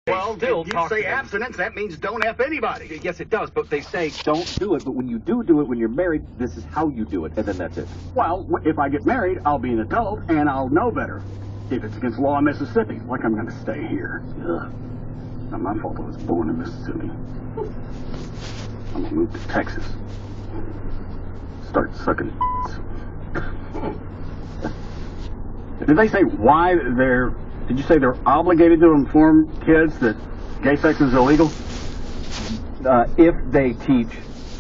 Well, Still if you talk say to them. abstinence, that means don't F anybody. Yes, it does, but they say Don't do it, but when you do it when you're married, this is how you do it, and then that's it. Well, if I get married, I'll be an adult, and I'll know better. If it's against law in Mississippi, like I'm going to stay here. Ugh. Not my fault I was born in Mississippi. I'm going to move to Texas. Start sucking Did they say why they're... Did you say they're obligated to inform kids that gay sex is illegal? If they teach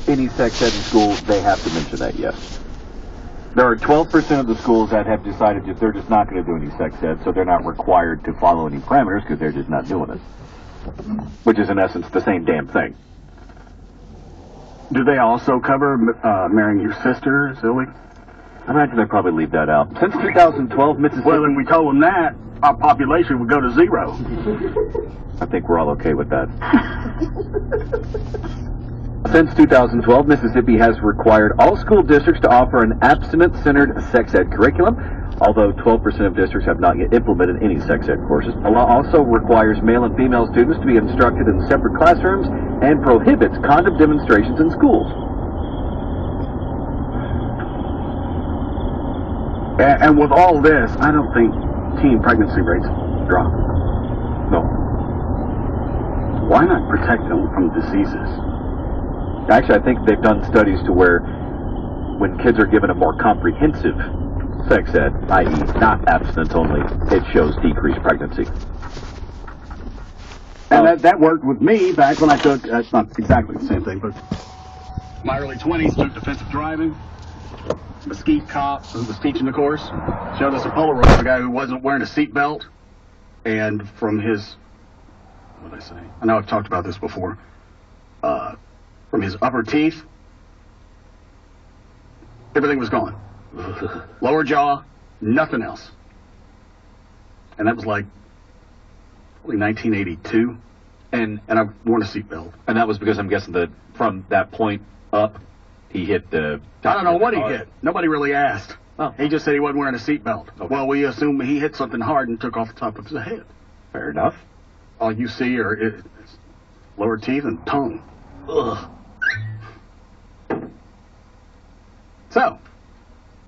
any sex ed in school, they have to mention that, yes. There are 12% of the schools that have decided that they're just not going to do any sex ed, so they're not required to follow any parameters because they're just not doing it. Which is, in essence, the same damn thing. Do they also cover marrying your sister is illegal? I imagine they probably leave that out. Since 2012, Mississippi... Well, if we told them that, our population would go to zero. I think we're all okay with that. Since 2012, Mississippi has required all school districts to offer an abstinence-centered sex ed curriculum, although 12% of districts have not yet implemented any sex ed courses. The law also requires male and female students to be instructed in separate classrooms and prohibits condom demonstrations in schools. And with all this, I don't think teen pregnancy rates drop. No. Why not protect them from diseases? Actually, I think they've done studies to where when kids are given a more comprehensive sex ed, i.e. not abstinence only, it shows decreased pregnancy. And that worked with me back when I took, it's not exactly the same thing, but my early 20s, took defensive driving. Mesquite cop who was teaching the course showed us a Polaroid of a guy who wasn't wearing a seatbelt, and from his, what did I say? I know I've talked about this before. From his upper teeth, everything was gone. Lower jaw, nothing else. And that was like probably 1982, and I've worn a seatbelt. And that was because I'm guessing that from that point up, he hit the... I don't know what he hit. Nobody really asked. Oh. He just said he wasn't wearing a seatbelt. Okay. Well, we assume he hit something hard and took off the top of his head. Fair enough. All you see are lower teeth and tongue. Ugh. So,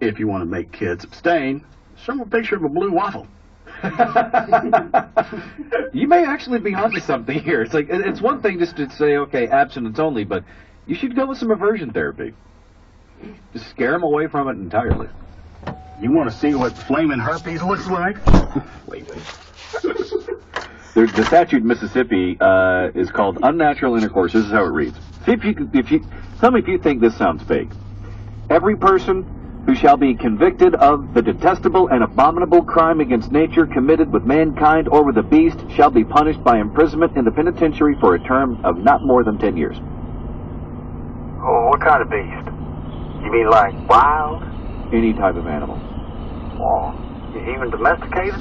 if you want to make kids abstain, show them a picture of a blue waffle. You may actually be onto something here. It's like, it's one thing just to say, okay, abstinence only, but you should go with some aversion therapy. Just scare them away from it entirely. You want to see what flaming herpes looks like? Wait. The statute in Mississippi is called unnatural intercourse. This is how it reads. See if you tell me if you think this sounds vague. Every person who shall be convicted of the detestable and abominable crime against nature committed with mankind or with a beast shall be punished by imprisonment in the penitentiary for a term of not more than 10 years. Oh, what kind of beast? You mean like wild? Any type of animal. Oh, even domesticated?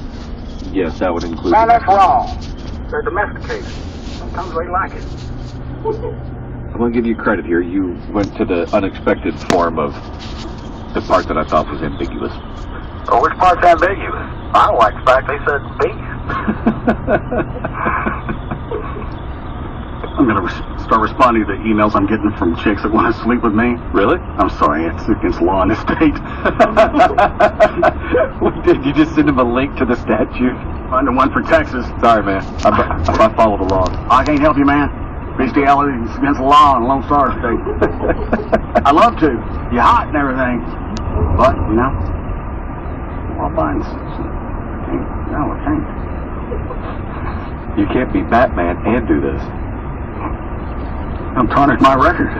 Yes, that would include... Man, that's wrong. They're domesticated. Sometimes they like it. I'm going to give you credit here. You went to the unexpected form of the part that I thought was ambiguous. Oh, which part's ambiguous? I don't like the fact they said beast. I'm going to start responding to the emails I'm getting from chicks that want to sleep with me. Really? I'm sorry, it's against law in this state. Did you just send him a link to the statute? Find the one for Texas. Sorry, man. I follow the law. I can't help you, man. Bestiality is against the law in Lone Star State. I love to. You're hot and everything. But, you know, law binds. No, I can't. You can't be Batman and do this. I'm tarnished my record.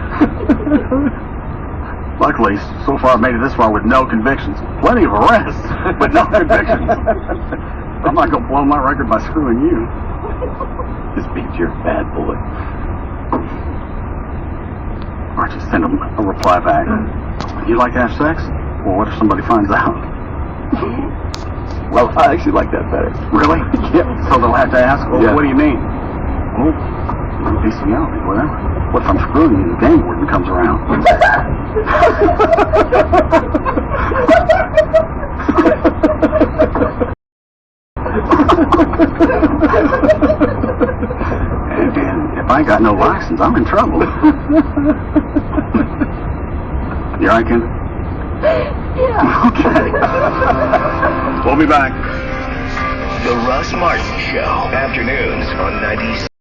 Luckily, so far I've made it this far with no convictions. Plenty of arrests, but no convictions. I'm not going to blow my record by screwing you. This means you're a bad boy. Or just send them a reply back. You like to have sex? Well, what if somebody finds out? Well, I actually like that better. Really? Yeah. So they'll have to ask, well, Yeah. what do you mean? Well, bestiality, whatever. What if I'm screwing you and the gang warden comes around? And if I got no license, I'm in trouble. You all right, Ken? Yeah. Okay. We'll be back. The Russ Martin Show, afternoons on 96.